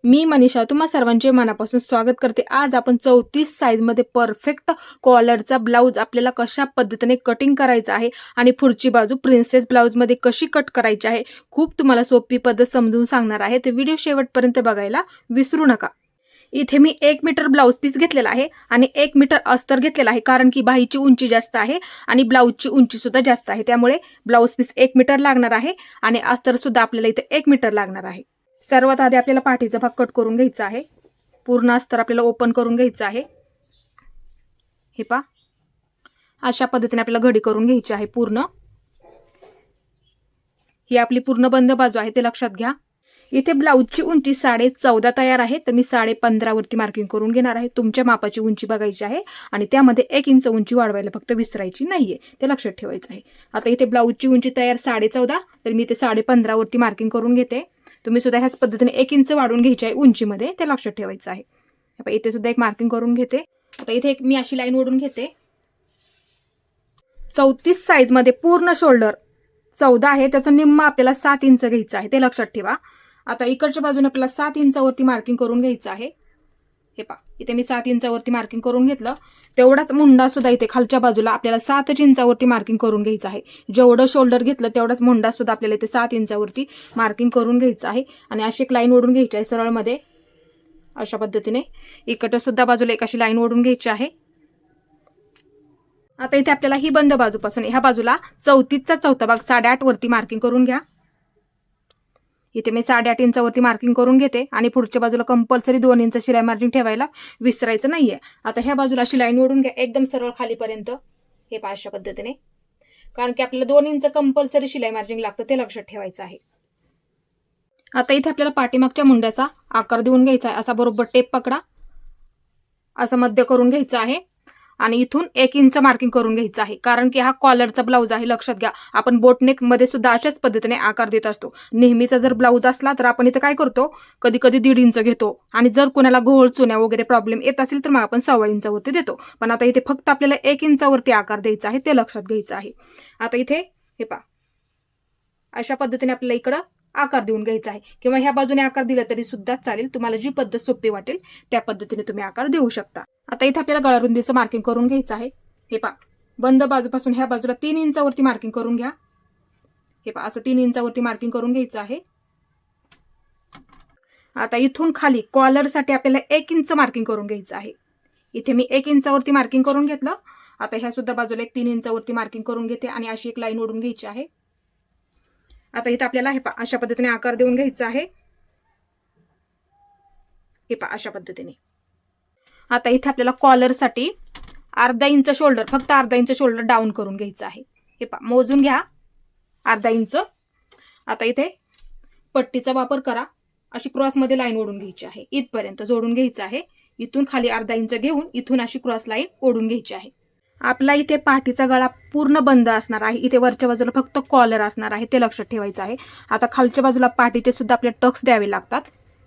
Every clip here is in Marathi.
मी मनीषा तुम्हा सर्वांचे मनापासून स्वागत करते। आज आपण 34 साइज मध्ये परफेक्ट कॉलरचा ब्लाउज आपल्याला कशा पद्धतीने कटिंग करायचा आहे आणि पुढची बाजू प्रिन्सेस ब्लाउज मध्ये कशी कट करायची आहे, खूप तुम्हाला सोपी पद्धत समजून सांगणार आहे। ते व्हिडिओ शेवटपर्यंत बघायला विसरू नका। इथे मी 1 मीटर ब्लाउज पीस घेतलेला आहे आणि 1 मीटर अस्तर घेतलेला आहे, कारण की बाहीची उंची जास्त आहे आणि ब्लाउजची उंची सुद्धा जास्त आहे, त्यामुळे ब्लाउज पीस 1 मीटर लागणार आहे आणि अस्तर सुद्धा आपल्याला इथे 1 मीटर लागणार आहे। सर्वात आधी आपल्याला पाठीचा भाग कट करून घ्यायचा आहे। पूर्ण अस्तर आपल्याला ओपन करून घ्यायचं आहे। हे पहा, अशा पद्धतीने आपल्याला घडी करून घ्यायची आहे। पूर्ण ही आपली पूर्ण बंद बाजू आहे, ते लक्षात घ्या। इथे ब्लाउजची उंची 14.5 तयार आहे, तर मी 15.5 वरती मार्किंग करून घेणार आहे। तुमच्या मापाची उंची बघायची आहे आणि त्यामध्ये 1 इंच उंची वाढवायला फक्त विसरायची नाहीये, ते लक्षात ठेवायचं आहे। आता इथे ब्लाउजची उंची तयार 14.5, तर मी ते 15.5 वरती मार्किंग करून घेते। तुम्ही सुद्धा ह्याच पद्धतीने 1 इंच वाढवून घ्यायची आहे उंचीमध्ये, ते लक्षात ठेवायचं आहे। आता इथे सुद्धा एक मार्किंग करून घेते। आता इथे एक मी अशी लाईन ओढून घेते। 34 साइज मध्ये पूर्ण शोल्डर 14 आहे, त्याचं निम्म आपल्याला 7 इंच घ्यायचं आहे, ते लक्षात ठेवा। आता इकडच्या बाजूने आपल्याला 7 इंचावरती मार्किंग करून घ्यायचं आहे। हे पहा, इथे मी 7 इंचावरती मार्किंग करून घेतलं। तेवढाच मुंडा सुद्धा इथे खालच्या बाजूला आपल्याला 7 इंचावरती मार्किंग करून घ्यायचं आहे। जेवढं शोल्डर घेतलं तेवढाच मुंडा सुद्धा आपल्याला इथे 7 इंचावरती मार्किंग करून घ्यायचं आहे आणि अशी एक लाईन ओढून घ्यायची आहे सरळ मध्ये, अशा पद्धतीने। इकडे सुद्धा बाजूला एक अशी लाईन ओढून घ्यायची आहे। आता इथे आपल्याला ही बंद बाजूपासून ह्या बाजूला 34चा चौथा भाग 8.5 वरती मार्किंग करून घ्या। इथे मी 8.5 इंचावरती मार्किंग करून घेते आणि पुढच्या बाजूला कंपल्सरी 2 इंच शिलाई मार्जिन ठेवायला विसरायचं नाहीये। आता ह्या बाजूला अशी लाईन ओढून घ्या एकदम सरळ खालीपर्यंत, हे पहा अशा पद्धतीने, कारण की आपल्याला 2 इंच कंपल्सरी शिलाई मार्जिन लागतं, ते लक्षात ठेवायचं आहे। आता इथे आपल्याला पाठीमागच्या मुंड्याचा आकार देऊन घ्यायचा आहे। असा बरोबर टेप पकडा, असं मध्य करून घ्यायचं आहे आणि इथून 1 इंच मार्किंग करून घ्यायचं आहे, कारण की हा कॉलरचा ब्लाउज आहे। लक्षात घ्या, आपण बोटनेक मध्ये सुद्धा अशाच पद्धतीने आकार देत असतो। नेहमीचा जर ब्लाउज असला तर आपण इथे काय करतो, कधी कधी 1.5 इंच घेतो आणि जर कोणाला घोळ चुन्या वगैरे प्रॉब्लेम येत असेल तर मग आपण 1.25 इंचावरती देतो, पण आता इथे फक्त आपल्याला 1 इंचावरती आकार द्यायचा आहे, ते लक्षात घ्यायचं आहे। आता इथे हे पहा, अशा पद्धतीने आपल्याला इकडं आकार देऊन घ्यायचा आहे, किंवा ह्या बाजूने आकार दिला तरी सुद्धा चालेल, तुम्हाला जी पद्धत सोपी वाटेल त्या पद्धतीने तुम्ही आकार देऊ शकता। आता इथे आपल्याला गळारुंदीचं मार्किंग करून घ्यायचं आहे। हे पहा, बंद बाजूपासून ह्या बाजूला 3 इंचावरती मार्किंग करून घ्या। हे पहा, असं 3 इंचावरती मार्किंग करून घ्यायचं आहे। आता इथून खाली कॉलर साठी आपल्याला 1 इंच मार्किंग करून घ्यायचं आहे। इथे मी 1 इंचावरती मार्किंग करून घेतलं। आता ह्या सुद्धा बाजूला एक 3 इंचावरती मार्किंग करून घेते आणि अशी एक लाईन ओढून घ्यायची आहे। आता इथे आपल्याला हे पहा अशा पद्धतीने आकार देऊन घ्यायचा आहे। हे पहा अशा पद्धतीने। आता इथे आपल्याला कॉलर साठी अर्धा इंच शोल्डर, फक्त अर्धा इंच शोल्डर डाऊन करून घ्यायचं आहे। हे पहा, मोजून घ्या अर्धा इंच। आता इथे पट्टीचा वापर करा, अशी क्रॉस मध्ये लाईन ओढून घ्यायची आहे, इथपर्यंत जोडून घ्यायचं आहे। इथून खाली अर्धा इंच घेऊन इथून अशी क्रॉस लाईन ओढून घ्यायची आहे। आपला इथे पाठीचा गळा पूर्ण बंद असणार आहे, इथे वरच्या बाजूला फक्त कॉलर असणार आहे, ते लक्षात ठेवायचं आहे। आता खालच्या बाजूला पाठीचे सुद्धा आपल्याला टक्स द्यावे लागतात।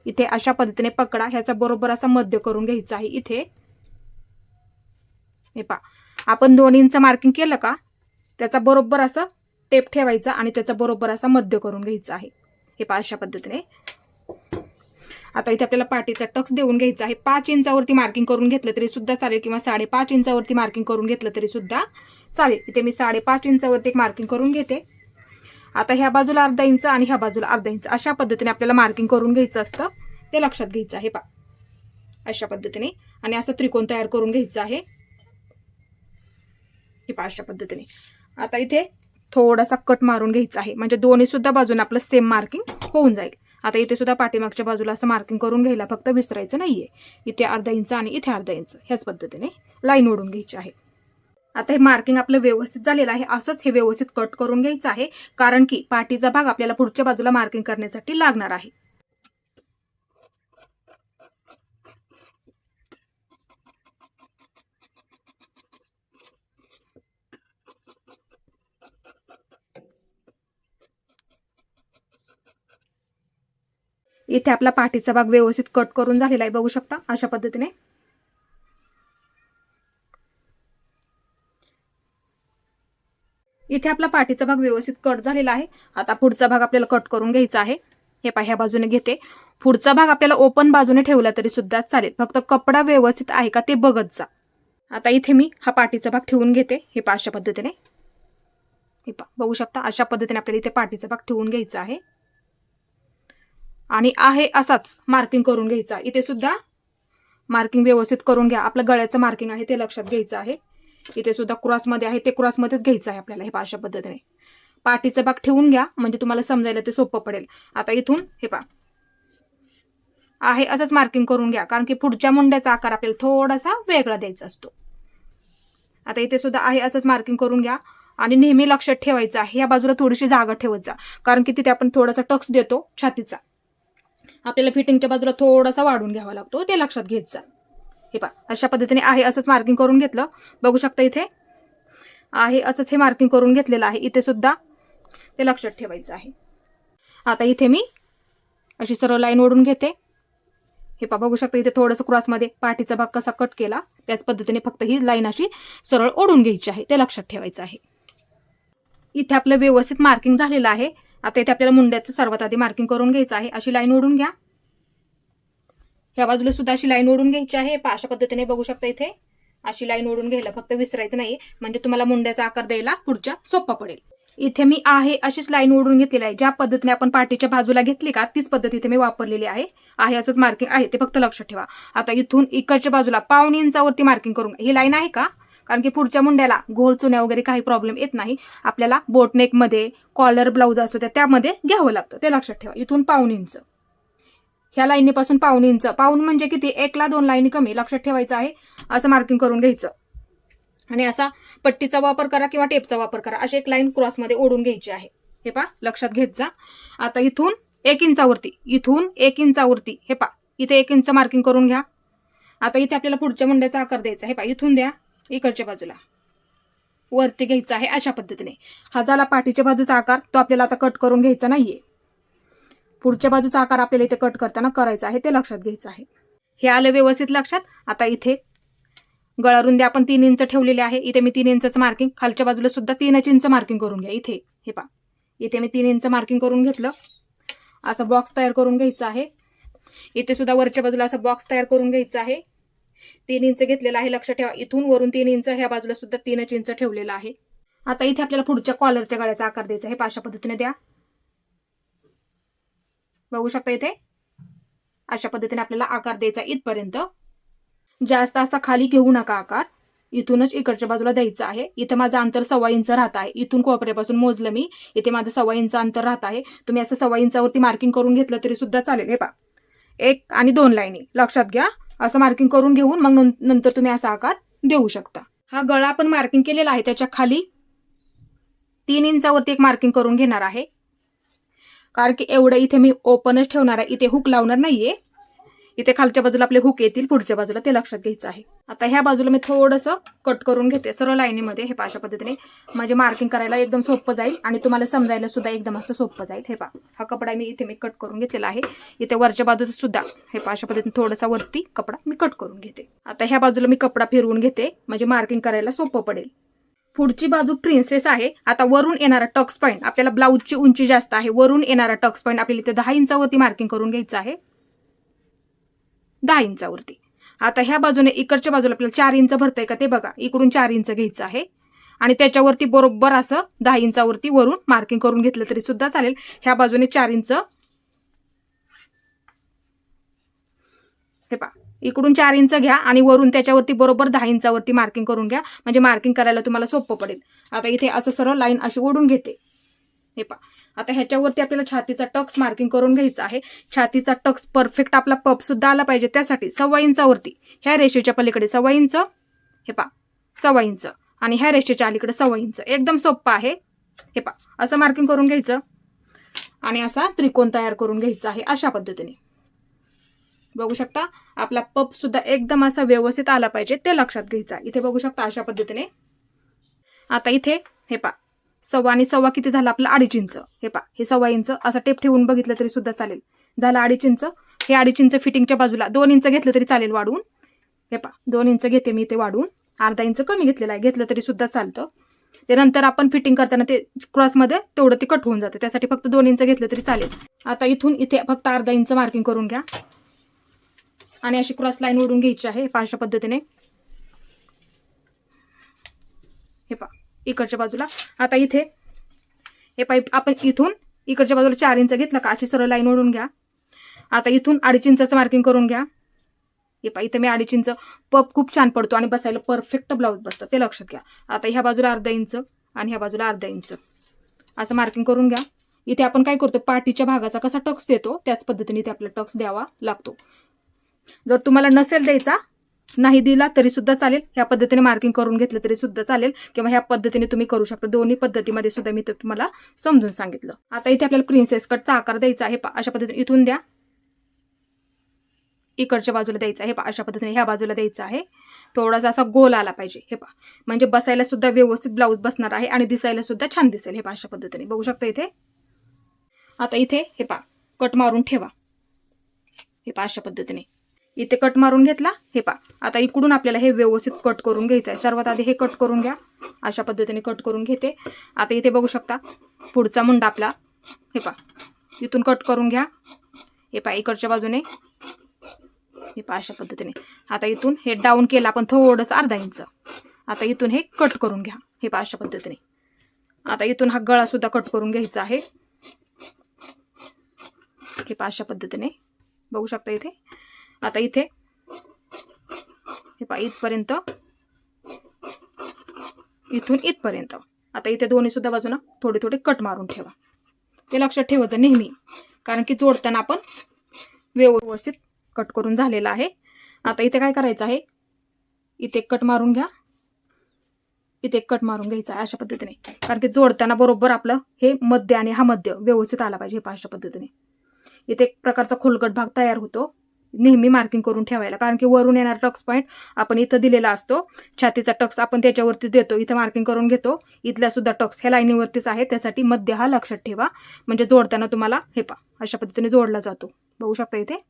इथे अशा पद्धतीने पकडा, ह्याचा बरोबर असा मध्य करून घ्यायचा आहे। इथे हे पहा, आपण 2 इंच मार्किंग केलं का त्याचा बरोबर असं टेप ठेवायचा आणि त्याचा बरोबर असा मध्य करून घ्यायचा आहे। हे पहा अशा पद्धतीने। आता इथे आपल्याला पाठीचा टक्स देऊन घ्यायचा आहे। 5 इंचावरती मार्किंग करून घेतलं तरी सुद्धा चालेल, किंवा 5.5 इंचावरती मार्किंग करून घेतलं तरी सुद्धा चालेल। इथे मी 5.5 इंचावरती एक मार्किंग करून घेते। आता ह्या बाजूला अर्धा इंच आणि ह्या बाजूला अर्धा इंच अशा पद्धतीने आपल्याला मार्किंग करून घ्यायचं असतं, ते लक्षात घ्यायचं आहे। पहा अशा पद्धतीने, आणि असं त्रिकोण तयार करून घ्यायचं आहे। हे पहा अशा पद्धतीने। आता इथे थोडासा कट मारून घ्यायचा आहे, म्हणजे दोन्ही सुद्धा बाजूने आपलं सेम मार्किंग होऊन जाईल। आता इथे सुद्धा पाठीमागच्या बाजूला असं मार्किंग करून घ्यायला फक्त विसरायचं नाहीये। इथे अर्धा इंच आणि इथे अर्धा इंच ह्याच पद्धतीने लाईन ओढून घ्यायची आहे। आता हे मार्किंग आपलं व्यवस्थित झालेलं आहे, असंच हे व्यवस्थित कट करून घ्यायचं आहे, कारण की पाठीचा भाग आपल्याला पुढच्या बाजूला मार्किंग करण्यासाठी लागणार आहे। इथे आपला पाठीचा भाग व्यवस्थित कट करून झालेला आहे, बघू शकता अशा पद्धतीने। इथे आपला पाठीचा भाग व्यवस्थित कट झालेला आहे। आता पुढचा भाग आपल्याला कट करून घ्यायचा आहे। हे पहा ह्या बाजूने घेते, पुढचा भाग आपल्याला ओपन बाजूने ठेवला तरी सुद्धा चालेल, फक्त कपडा व्यवस्थित आहे का ते बघत जा. आता इथे मी हा पाठीचा भाग ठेवून घेते. हे पहा अशा पद्धतीने, हे पहा बघू शकता अशा पद्धतीने आपल्याला इथे पाठीचा भाग ठेवून घ्यायचा आहे आणि आहे असाच मार्किंग करून घ्यायचा. इथे सुद्धा मार्किंग व्यवस्थित करून घ्या. आपलं गळ्याचं मार्किंग आहे ते लक्षात घ्यायचं आहे. इथे सुद्धा क्रॉसमध्ये आहे ते क्रॉसमध्येच घ्यायचं आहे आपल्याला. हे पहा अशा पद्धतीने पाठीचा भाग ठेवून घ्या म्हणजे तुम्हाला समजायला ते सोपं पडेल. आता इथून हे पहा आहे असंच मार्किंग करून घ्या, कारण की पुढच्या मुंड्याचा आकार आपल्याला थोडासा वेगळा द्यायचा असतो. आता इथे सुद्धा आहे असंच मार्किंग करून घ्या आणि नेहमी लक्षात ठेवायचं आहे या बाजूला थोडीशी जागा ठेवत जा, कारण की तिथे आपण थोडासा टक्स देतो छातीचा, आपल्याला फिटिंगच्या बाजूला थोडासा वाढून घ्यावा लागतो, ते लक्षात घेत जा. हे पहा अशा पद्धतीने आहे असंच मार्किंग करून घेतलं. बघू शकता इथे आहे असंच हे मार्किंग करून घेतलेलं आहे. इथे सुद्धा ते लक्षात ठेवायचं आहे. आता इथे मी अशी सरळ लाईन ओढून घेते. हे पहा बघू शकता इथे थोडंसं क्रॉसमध्ये पाठीचा भाग कसा कट केला त्याच पद्धतीने फक्त ही लाईन अशी सरळ ओढून घ्यायची आहे, ते लक्षात ठेवायचं आहे. इथे आपलं व्यवस्थित मार्किंग झालेलं आहे. आता इथे आपल्याला मुंड्याचं सर्वात आधी मार्किंग करून घ्यायचं आहे. अशी लाईन ओढून घ्या. ह्या बाजूला सुद्धा अशी लाईन ओढून घ्यायची आहे. अशा पद्धतीने बघू शकता इथे अशी लाईन ओढून घ्यायला फक्त विसरायचं नाही, म्हणजे तुम्हाला मुंड्याचा आकार द्यायला पुढच्या सोपा पडेल. इथे मी आहे अशीच लाईन ओढून घेतलेली आहे. ज्या पद्धतीने आपण पाठीच्या बाजूला घेतली का तीच पद्धत इथे मी वापरलेली आहे. असंच मार्किंग आहे ते फक्त लक्षात ठेवा. आता इथून इकडच्या बाजूला 1.5 इंचावरती मार्किंग करून ही लाईन आहे का, कारण की पुढच्या मुंड्याला घोळ चुन्या वगैरे काही प्रॉब्लेम येत नाही. आपल्याला बोटनेकमध्ये कॉलर ब्लाऊज असतो त्यामध्ये घ्यावं लागतं, ते लक्षात ठेवा. इथून 1.5 इंच ह्या लाईनीपासून 1.5 इंच, पाऊण म्हणजे किती, 1 ला 2 लाईनी कमी, लक्षात ठेवायचं आहे. असं मार्किंग करून घ्यायचं आणि असा पट्टीचा वापर करा किंवा टेपचा वापर करा. अशी एक लाईन क्रॉसमध्ये ओढून घ्यायची आहे. हे पहा लक्षात घेत जा. आता इथून 1 इंचावरती, इथून 1 इंचावरती हे पहा इथे 1 इंच मार्किंग करून घ्या. आता इथे आपल्याला पुढच्या मुंड्याचा आकार द्यायचा. हे पहा इथून द्या, इकडच्या बाजूला वरती घ्यायचा आहे अशा पद्धतीने. हा झाला पाठीच्या बाजूचा आकार, तो आपल्याला आता कट करून घ्यायचा नाहीये. पुढच्या बाजूचा आकार आपल्याला इथे कट करताना करायचा आहे, ते लक्षात घ्यायचं आहे. हे आलं व्यवस्थित लक्षात. आता इथे गळा रुंदी आपण 3 इंच ठेवलेले आहे. इथे मी 3 इंचचं मार्किंग, खालच्या बाजूला सुद्धा 3 इंच मार्किंग करून घ्या. इथे हे पहा इथे मी 3 इंच मार्किंग करून घेतलं. असं बॉक्स तयार करून घ्यायचा आहे. इथे सुद्धा वरच्या बाजूला असं बॉक्स तयार करून घ्यायचा आहे. 3 इंच घेतलेला आहे, लक्षात ठेवा. इथून वरून 3 इंच, ह्या बाजूला सुद्धा 3 इंच ठेवलेला आहे. आता इथे आपल्याला पुढच्या कॉलरच्या गळ्याचा आकार द्यायचा आहे. अशा पद्धतीने द्या. बघू शकता इथे अशा पद्धतीने आपल्याला आकार द्यायचा इथपर्यंत. जास्त असा खाली घेऊ नका आकार, इथूनच इकडच्या बाजूला द्यायचं आहे. इथं माझं अंतर 1.25 इंच राहत आहे. इथून कोपऱ्यापासून मोजलं मी, इथे माझं 1.25 इंच अंतर राहत आहे. तुम्ही असं 1.25 इंचावरती मार्किंग करून घेतलं तरी सुद्धा चालेल. हे पहा 1 आणि 2 लाईनी लक्षात घ्या. असं मार्किंग करून घेऊन मग नंतर तुम्ही असा आकार देऊ शकता. हा गळा आपण मार्किंग केलेला आहे त्याच्या खाली 3 इंचावरती एक मार्किंग करून घेणार आहे, कारण की एवढं इथे मी ओपनच ठेवणार आहे. इथे हुक लावणार नाहीये. इथे खालच्या बाजूला आपले हुक येतील पुढच्या बाजूला, ते लक्षात घ्यायचं आहे. आता ह्या बाजूला मी थोडंसं कट करून घेते सरळ लाईनीमध्ये. हे अशा पद्धतीने म्हणजे मार्किंग करायला एकदम सोपं जाईल आणि तुम्हाला समजायला सुद्धा एकदम असं सोपं जाईल. हे पहा हा कपडा मी कट करून घेतलेला आहे. इथे वरच्या बाजूला सुद्धा हे अशा पद्धतीने थोडासा वरती कपडा मी कट करून घेते. आता ह्या बाजूला मी कपडा फिरवून घेते म्हणजे मार्किंग करायला सोपं पडेल. पुढची बाजू प्रिन्सेस आहे. आता वरून येणारा टक्स पॉईंट, आपल्याला ब्लाऊजची उंची जास्त आहे, वरून येणारा टक्स पॉईंट आपल्याला इथे 10 इंचावरती मार्किंग करून घ्यायचं आहे. 10 इंचावरती. आता ह्या बाजूने इकडच्या बाजूला आपल्याला 4 इंच भरतंय का ते बघा. इकडून 4 इंच घ्यायचं आहे आणि त्याच्यावरती बरोबर असं 10 इंचावरती वरून मार्किंग करून घेतलं तरी सुद्धा चालेल. ह्या बाजूने 4 इंच, हे पहा इकडून 4 इंच घ्या आणि वरून त्याच्यावरती बरोबर 10 इंचावरती मार्किंग करून घ्या म्हणजे मार्किंग करायला तुम्हाला सोपं पडेल. आता इथे असं सरळ लाईन अशी ओढून घेते. हे पहा आता ह्याच्यावरती आपल्याला छातीचा टक्स मार्किंग करून घ्यायचा आहे. छातीचा टक्स परफेक्ट आपला पप सुद्धा आला पाहिजे, त्यासाठी 1.25 इंचावरती ह्या रेषेच्या पलीकडे 1.25 इंच, हे पहा 1.25 इंच आणि ह्या रेषेच्या अलीकडे 1.25 इंच. एकदम सोपं आहे. हे पहा असं मार्किंग करून घ्यायचं आणि असा त्रिकोण तयार करून घ्यायचा आहे अशा पद्धतीने. बघू शकता आपला पप सुद्धा एकदम असा व्यवस्थित आला पाहिजे, ते लक्षात घ्यायचा. इथे बघू शकता अशा पद्धतीने. आता इथे हे पहा 1.25 आणि 1.25 किती झालं आपलं 2.5 इंच. हे पहा हे 1.25 इंच असं टेप ठेवून बघितलं तरी सुद्धा चालेल. झालं 2.5 इंच. हे 2.5 इंच फिटिंगच्या बाजूला 2 इंच घेतलं तरी चालेल वाढवून. हे पहा 2 इंच घेते मी इथे वाढवून. अर्धा इंच कमी घेतलेला आहे, घेतलं तरी सुद्धा चालतं. ते नंतर आपण फिटिंग करताना ते क्रॉसमध्ये तेवढं ते कट होऊन जाते, त्यासाठी फक्त 2 इंच घेतलं तरी चालेल. आता इथून इथे फक्त अर्धा इंच मार्किंग करून घ्या आणि अशी क्रॉस लाईन ओढून घ्यायची आहे अशा पद्धतीने. हे पहा इकडच्या बाजूला. आता इथे हे पाईप आपण इथून इकडच्या बाजूला 4 इंच घेतलं का अशी सरळ लाईन ओढून घ्या. आता इथून 2.5 इंचाचं मार्किंग करून घ्या. हे पहा इथे मी 2.5 इंच पप खूप छान पडतो आणि बसायला परफेक्ट ब्लाऊज बसतं, ते लक्षात घ्या. आता ह्या बाजूला अर्धा इंच आणि ह्या बाजूला अर्धा इंच असं मार्किंग करून घ्या. इथे आपण काय करतो, पाठीच्या भागाचा कसा टक्स देतो त्याच पद्धतीने इथे आपला टक्स द्यावा लागतो. जर तुम्हाला नसेल द्यायचा, नाही दिला तरी सुद्धा चालेल, ह्या पद्धतीने मार्किंग करून घेतलं तरी सुद्धा चालेल, किंवा ह्या पद्धतीने तुम्ही करू शकता. दोन्ही पद्धतीमध्ये सुद्धा मी तुम्हाला समजून सांगितलं. आता इथे आपल्याला प्रिन्सेस कटचा आकार द्यायचा आहे. अशा पद्धतीने इथून द्या, इकडच्या बाजूला द्यायचा आहे. अशा पद्धतीने ह्या बाजूला द्यायचा आहे. थोडासा असा गोल आला पाहिजे. हे पहा, म्हणजे बसायला सुद्धा व्यवस्थित ब्लाऊज बसणार आहे आणि दिसायला सुद्धा छान दिसेल. हे पहा अशा पद्धतीने बघू शकता इथे. आता इथे हे पहा कट मारून ठेवा. हे पहा अशा पद्धतीने इथे कट मारून घेतला. हे पहा आता इकडून आपल्याला हे व्यवस्थित कट करून घ्यायचं आहे. सर्वात आधी हे कट करून घ्या. अशा पद्धतीने कट करून घेते. आता इथे बघू शकता पुढचा मुंडा आपला. हे पहा इथून कट करून घ्या. हे पहा इकडच्या बाजूने. हे पहा अशा पद्धतीने. आता इथून हे डाऊन केलं आपण थोडंसं अर्धा इंच. आता इथून हे कट करून घ्या. हे पहा अशा पद्धतीने. आता इथून हा गळा सुद्धा कट करून घ्यायचा आहे. हे पहा अशा पद्धतीने बघू शकता इथे. आता इथे हे पहा इथपर्यंत, इथून इथपर्यंत. आता इथे दोन्ही सुद्धा बाजूना थोडे थोडे कट मारून ठेवा. ते लक्षात ठेवायचं नेहमी, कारण की जोडताना आपण व्यवस्थित कट करून झालेला आहे. आता इथे काय करायचं आहे, इथे कट मारून घ्या, इथे कट मारून घ्यायचा आहे अशा पद्धतीने, कारण की जोडताना बरोबर आपलं हे मध्य आणि हा मध्य व्यवस्थित आला पाहिजे. हे अशा पद्धतीने इथे एक प्रकारचा खोलगट भाग तयार होतो. नेहमी मार्किंग करून ठेवायला, कारण की वरून येणारा टक्स पॉईंट आपण इथं दिलेला असतो. छातीचा टक्स आपण त्याच्यावरती देतो, इथं मार्किंग करून घेतो. इथला सुद्धा टक्स ह्या लाईनीवरतीच आहे, त्यासाठी मध्य हा लक्षात ठेवा. म्हणजे जोडताना तुम्हाला हे पहा अशा पद्धतीने जोडला जातो. बघू शकता इथे.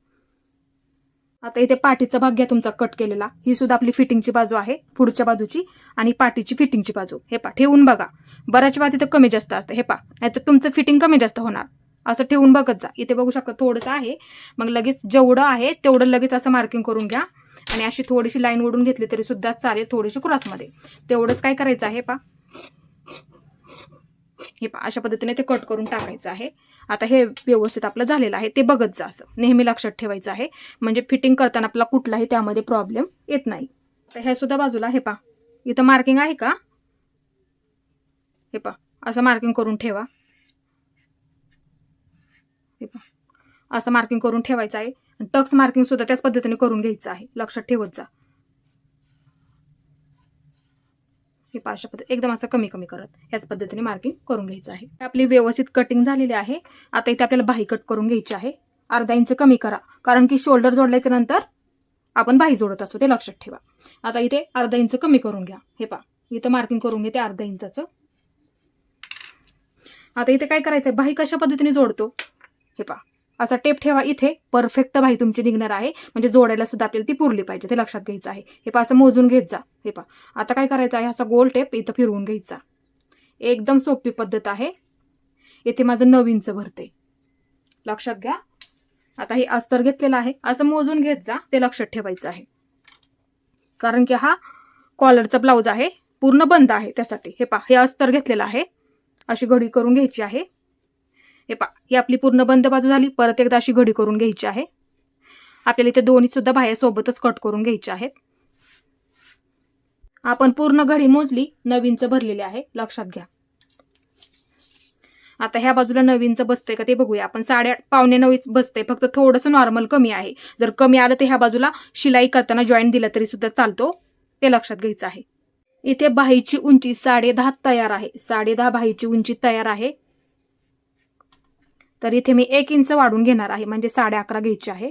आता इथे पाठीचा भाग घ्या तुमचा कट केलेला. ही सुद्धा आपली फिटिंगची बाजू आहे, पुढच्या बाजूची आणि पाठीची फिटिंगची बाजू. हे पहा ठेवून बघा. बऱ्याच वेळा तिथं कमी जास्त असतं. हे पहा, नाहीतर तुमचं फिटिंग कमी जास्त होणार. असं ठेवून बघत जा. इथे बघू शकता थोडंसं आहे, मग लगेच जेवढं आहे तेवढं लगेच असं मार्किंग करून घ्या. आणि अशी थोडीशी लाईन ओढून घेतली तरी सुद्धा चालेल, थोडीशी क्रॉसमध्ये. तेवढंच काय करायचं आहे पहा. हे पहा अशा पद्धतीने ते कट करून टाकायचं आहे. आता हे व्यवस्थित आपलं झालेलं आहे, ते बघत जा. असं नेहमी लक्षात ठेवायचं आहे, म्हणजे फिटिंग करताना आपला कुठलाही त्यामध्ये प्रॉब्लेम येत नाही. तर ह्या सुद्धा बाजूला हे पहा इथं मार्किंग आहे का, हे पहा असं मार्किंग करून ठेवा. हे पहा असं मार्किंग करून ठेवायचं आहे. टक्स मार्किंग सुद्धा त्याच पद्धतीने करून घ्यायचं आहे, लक्षात ठेवत जा. हे पहा अशा पद्धतीने एकदम असं कमी कमी करत ह्याच पद्धतीने मार्किंग करून घ्यायचं आहे. आपली व्यवस्थित कटिंग झालेली आहे. आता इथे आपल्याला बाही कट करून घ्यायची आहे. अर्धा इंच कमी करा, कारण की शोल्डर जोडल्याच्या नंतर आपण बाही जोडत असतो, ते लक्षात ठेवा. आता इथे अर्धा इंच कमी करून घ्या. हे पहा इथं मार्किंग करून घेते अर्धा इंचाचं. आता इथे काय करायचंय, बाही कशा पद्धतीने जोडतो, हे पहा असा टेप ठेवा. इथे परफेक्ट बाही तुमची निघणार आहे, म्हणजे जोडायला सुद्धा आपल्याला ती पुरली पाहिजे, ते लक्षात घ्यायचं आहे. हे पहा असं मोजून घेत जा. हे पहा आता काय करायचं आहे, असा गोल टेप इथं फिरवून घ्यायचा. एकदम सोपी पद्धत आहे. इथे माझं 9 इंच भरते, लक्षात घ्या. आता हे अस्तर घेतलेलं आहे, असं मोजून घेत जा, ते लक्षात ठेवायचं आहे, कारण की हा कॉलरचा ब्लाऊज आहे, पूर्ण बंद आहे, त्यासाठी. हे पहा हे अस्तर घेतलेलं आहे, अशी घडी करून घ्यायची आहे. हे पहा ही आपली पूर्ण बंद बाजू झाली. परत एकदा अशी घडी करून घ्यायची आहे. आपल्याला इथे दोन्ही सुद्धा बाह्या सोबतच कट करून घ्यायच्या आहेत. आपण पूर्ण घडी मोजली, 9 इंच भरलेले आहे, लक्षात घ्या. आता ह्या बाजूला 9 इंच बसते का ते बघूया आपण. 8.5 पावणे 9 इंच बसते, फक्त थोडंसं नॉर्मल कमी आहे. जर कमी आलं तर ह्या बाजूला शिलाई करताना जॉईंट दिला तरी सुद्धा चालतो, ते लक्षात घ्यायचं आहे. इथे बाहीची उंची 10.5 तयार आहे. 10.5 बाहीची उंची तयार आहे. तर इथे मी 1 इंच वाढून घेणार आहे, म्हणजे 11.5 घ्यायची आहे,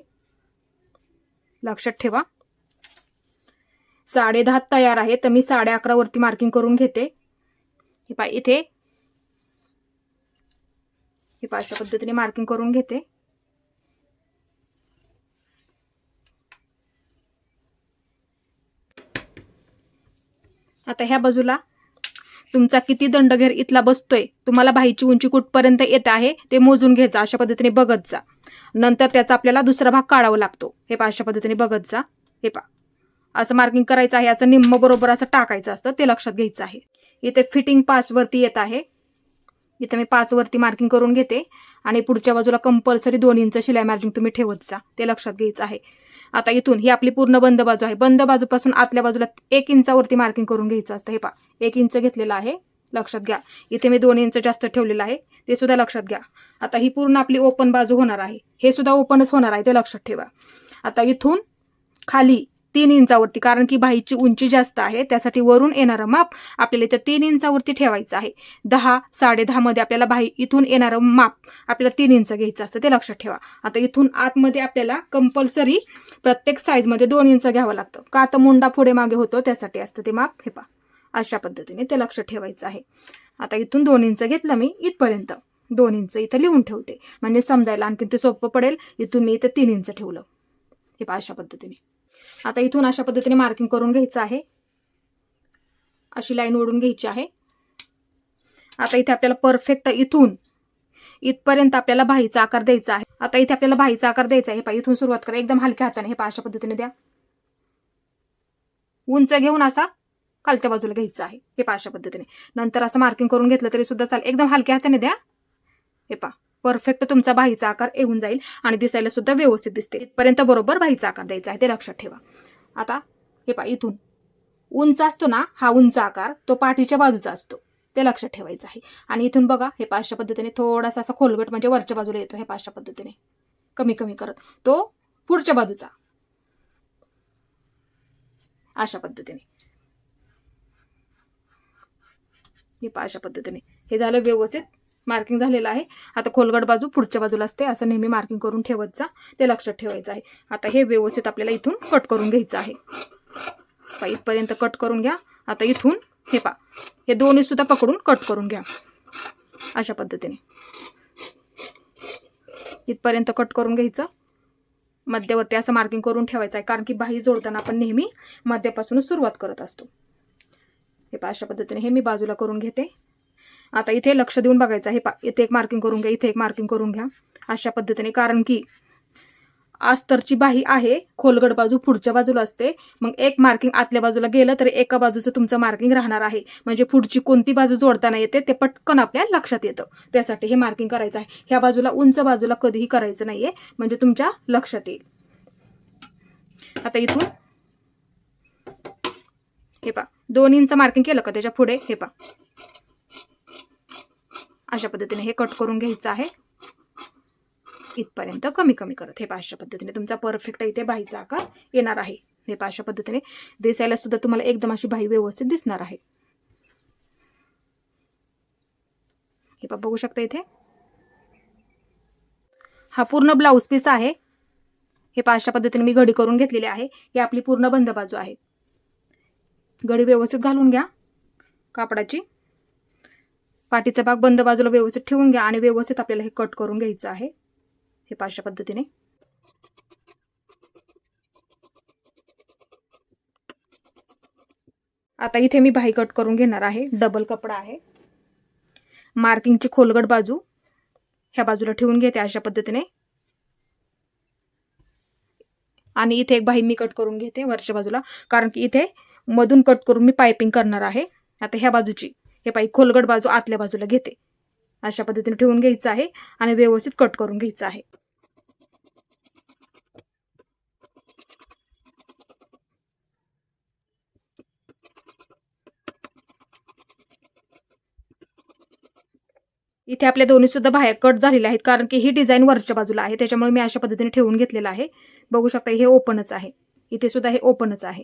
लक्षात ठेवा. 10.5 तयार आहे, तर मी 11.5 वरती मार्किंग करून घेते. हे पहा इथे हे पहा अशा पद्धतीने मार्किंग करून घेते. आता ह्या बाजूला तुमचा किती दंडघेर इथला बसतोय, तुम्हाला बाहीची उंची कुठपर्यंत येत आहे ते मोजून घ्यायचं. अशा पद्धतीने बघत जा. नंतर त्याचा आपल्याला दुसरा भाग काढावा लागतो. हे पहा, अशा पद्धतीने बघत जा. हे पहा, असं मार्किंग करायचं आहे. याचं निम्म बरोबर असं टाकायचं असतं, ते लक्षात घ्यायचं आहे. इथे फिटिंग 5 वरती येत आहे. इथे मी 5 वरती मार्किंग करून घेते आणि पुढच्या बाजूला कंपल्सरी 2 इंच शिलाई मार्जिन तुम्ही ठेवत जा, ते लक्षात घ्यायचं आहे. आता इथून ही आपली पूर्ण बंद बाजू आहे. बंद बाजूपासून आतल्या बाजूला 1 इंचावरती मार्किंग करून घ्यायचं असतं. हे पहा, 1 इंच घेतलेलं आहे, लक्षात घ्या. इथे मी 2 इंच जास्त ठेवलेलं आहे, ते सुद्धा लक्षात घ्या. आता ही पूर्ण आपली ओपन बाजू होणार आहे. हे सुद्धा ओपनच होणार आहे, ते लक्षात ठेवा. आता इथून खाली 3 इंचावरती, कारण की बाहीची उंची जास्त आहे, त्यासाठी वरून येणारं माप आपल्याला इथं 3 इंचावरती ठेवायचं आहे. 10, 10.5 मध्ये आपल्याला बाही इथून येणारं माप आपल्याला 3 इंच घ्यायचं असतं, ते लक्षात ठेवा. आता इथून आतमध्ये आपल्याला कंपल्सरी प्रत्येक साईजमध्ये 2 इंच घ्यावं लागतं. का तर मुंडा पुढे मागे होतो, त्यासाठी असतं ते माप. हे पहा, अशा पद्धतीने ते लक्षात ठेवायचं आहे. आता इथून 2 इंच घेतलं मी इथपर्यंत, 2 इंच इथं लिहून ठेवते, म्हणजे समजायला आणखी ते सोपं पडेल. इथून मी इथं 3 इंच ठेवलं. हे पहा, अशा पद्धतीने. आता इथून अशा पद्धतीने मार्किंग करून घ्यायचं आहे. अशी लाईन ओढून घ्यायची आहे. आता इथे आपल्याला परफेक्ट इथून इथपर्यंत आपल्याला बाहीचा आकार द्यायचा आहे. आता इथे आपल्याला बाहीचा आकार द्यायचा आहे. हे पहा, इथून सुरुवात करा एकदम हलक्या हाताने. हे पहा, अशा पद्धतीने द्या. उंच घेऊन असा खालच्या बाजूला घ्यायचा आहे. हे पहा, अशा पद्धतीने. नंतर असं मार्किंग करून घेतलं तरी सुद्धा चालेल. एकदम हलक्या हाताने द्या. हे पहा, परफेक्ट तुमचा बाहीचा आकार येऊन जाईल आणि दिसायला सुद्धा व्यवस्थित दिसते. इथपर्यंत बरोबर बाहीचा आकार द्यायचा आहे, ते लक्षात ठेवा. आता हे पहा, इथून उंच असतो ना, हा उंच आकार तो पाठीच्या बाजूचा असतो, ते लक्षात ठेवायचं आहे. आणि इथून बघा, हे पहा, अशा पद्धतीने थोडासा असा खोलगट म्हणजे वरच्या बाजूला येतो. हे पहा, अशा पद्धतीने कमी कमी करत तो पुढच्या बाजूचा, अशा पद्धतीने. हे पहा, अशा पद्धतीने. हे झालं व्यवस्थित मार्किंग झालेलं आहे. आता खोलगट बाजू पुढच्या बाजूला असते, असं नेहमी मार्किंग करून ठेवत जा, ते लक्षात ठेवायचं आहे. आता हे व्यवस्थित आपल्याला इथून कट करून घ्यायचं आहे. इथपर्यंत कट करून घ्या. आता इथून हे पहा, हे दोन्ही सुद्धा पकडून कट करून घ्या, अशा पद्धतीने. इथपर्यंत कट करून घ्यायचं. मध्यवर्ती असं मार्किंग करून ठेवायचं आहे, कारण की बाही जोडताना आपण नेहमी मध्यापासूनच सुरुवात करत असतो. हे पहा, अशा पद्धतीने हे मी बाजूला करून घेते. आता इथे लक्ष देऊन बघायचं आहे. इथे एक मार्किंग करून घ्या, इथे एक मार्किंग करून घ्या, अशा पद्धतीने. कारण की अस्तरची बाही आहे, खोलगट बाजू पुढच्या बाजूला असते. मग एक मार्किंग आतल्या बाजूला गेलं तर एका बाजूचं तुमचं मार्किंग राहणार आहे, म्हणजे पुढची कोणती बाजू जोडताना येते ते पटकन आपल्या लक्षात येतं. त्यासाठी हे मार्किंग करायचं आहे. ह्या बाजूला उंच बाजूला कधीही करायचं नाहीये, म्हणजे तुमच्या लक्षात येईल. आता इथून हे पहा, 2 इंच मार्किंग केलं का त्याच्या पुढे हे पहा, अशा पद्धतीने हे कट करून घ्यायचं आहे. इथपर्यंत कमी कमी करत. हे पहा, अशा पद्धतीने तुमचा परफेक्ट इथे बाहीचा आकार येणार आहे. हे पहा, अशा पद्धतीने दिसायला सुद्धा तुम्हाला एकदम अशी बाही व्यवस्थित दिसणार आहे. हे पहा, बघू शकता इथे हा पूर्ण ब्लाऊज पीस आहे. हे पहा, अशा पद्धतीने मी घडी करून घेतलेली आहे. ही आपली पूर्ण बंद बाजू आहे. घडी व्यवस्थित घालून घ्या कापडाची. पाठीचा भाग बंद बाजूला व्यवस्थित ठेवून घ्या आणि व्यवस्थित आपल्याला हे कट करून घ्यायचं आहे. हे पहा, अशा पद्धतीने. आता इथे मी बाही कट करून घेणार आहे. डबल कपडा आहे. मार्किंगची खोलगट बाजू ह्या बाजूला ठेवून घेते अशा पद्धतीने, आणि इथे एक बाही मी कट करून घेते वरच्या बाजूला, कारण की इथे मधून कट करून मी पायपिंग करणार आहे. आता ह्या बाजूची हे बाई खोलगट बाजू आतल्या बाजूला घेते, अशा पद्धतीने ठेवून घ्यायचं आहे आणि व्यवस्थित कट करून घ्यायचं आहे. इथे आपल्या दोन्ही सुद्धा बाहेर कट झालेल्या आहेत, कारण की ही डिझाईन वरच्या बाजूला आहे, त्याच्यामुळे मी अशा पद्धतीने ठेवून घेतलेलं आहे. बघू शकता हे ओपनच आहे, इथे सुद्धा हे ओपनच आहे.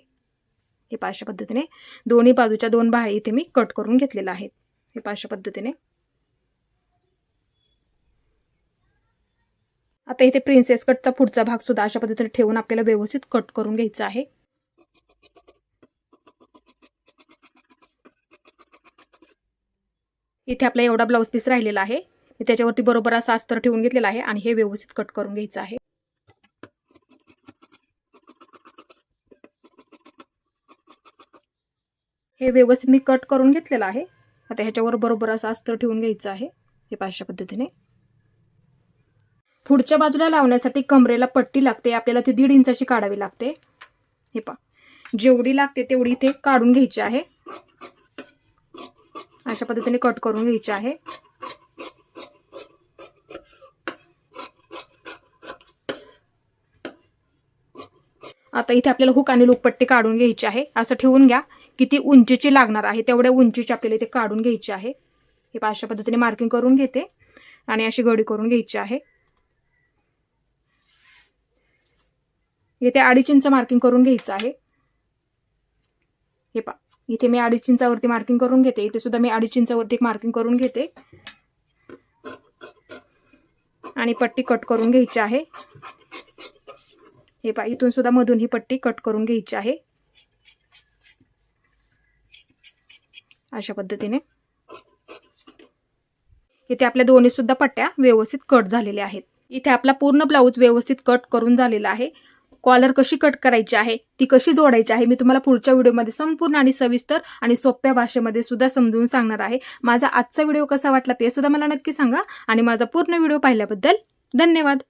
हे पहा, अशा पद्धतीने दोन्ही बाजूच्या 2 बाह्या इथे मी कट करून घेतलेल्या आहेत. हे पहा, अशा पद्धतीने. आता इथे प्रिन्सेस कटचा पुढचा भाग सुद्धा अशा पद्धतीने ठेवून आपल्याला व्यवस्थित कट करून घ्यायचा आहे. इथे आपला एवढा ब्लाऊज पीस राहिलेला आहे, मी त्याच्यावरती बरोबर असा अस्तर ठेवून घेतलेला आहे आणि हे व्यवस्थित कट करून घ्यायचं आहे. हे व्यवस्थित मी कट करून घेतलेलं आहे. आता ह्याच्यावर बरोबर असं अस्तर ठेवून घ्यायचं आहे. हे अशा पद्धतीने. पुढच्या बाजूला लावण्यासाठी कमरेला पट्टी लागते, आपल्याला ती 1.5 इंचाची काढावी लागते. हे पहा, जेवढी लागते तेवढी इथे काढून घ्यायची आहे. अशा पद्धतीने कट करून घ्यायची आहे. आता इथे आपल्याला हुक आणि लूप पट्टी काढून घ्यायची आहे. असं ठेवून घ्या, किती उंचीची लागणार आहे तेवढ्या उंचीची आपल्याला इथे काढून घ्यायची आहे. हे अशा पद्धतीने मार्किंग करून घेते आणि अशी घडी करून घ्यायची आहे. इथे 2.5 इंच मार्किंग करून घ्यायचं आहे. हे पहा, इथे मी 2.5 इंचावरती मार्किंग करून घेते. इथे सुद्धा मी 2.5 इंचावरती मार्किंग करून घेते आणि पट्टी कट करून घ्यायची आहे. हे पहा, इथून सुद्धा मधून ही पट्टी कट करून घ्यायची आहे. अशा पद्धतीने. इथे आपल्या दोन्ही सुद्धा पट्ट्या व्यवस्थित कट झालेल्या आहेत. इथे आपला पूर्ण ब्लाऊज व्यवस्थित कट करून झालेला आहे. कॉलर कशी कट करायची आहे, ती कशी जोडायची आहे, मी तुम्हाला पुढच्या व्हिडिओमध्ये संपूर्ण आणि सविस्तर आणि सोप्या भाषेमध्ये सुद्धा समजून सांगणार आहे. माझा आजचा व्हिडिओ कसा वाटला ते सुद्धा मला नक्की सांगा आणि माझा पूर्ण व्हिडिओ पाहिल्याबद्दल धन्यवाद.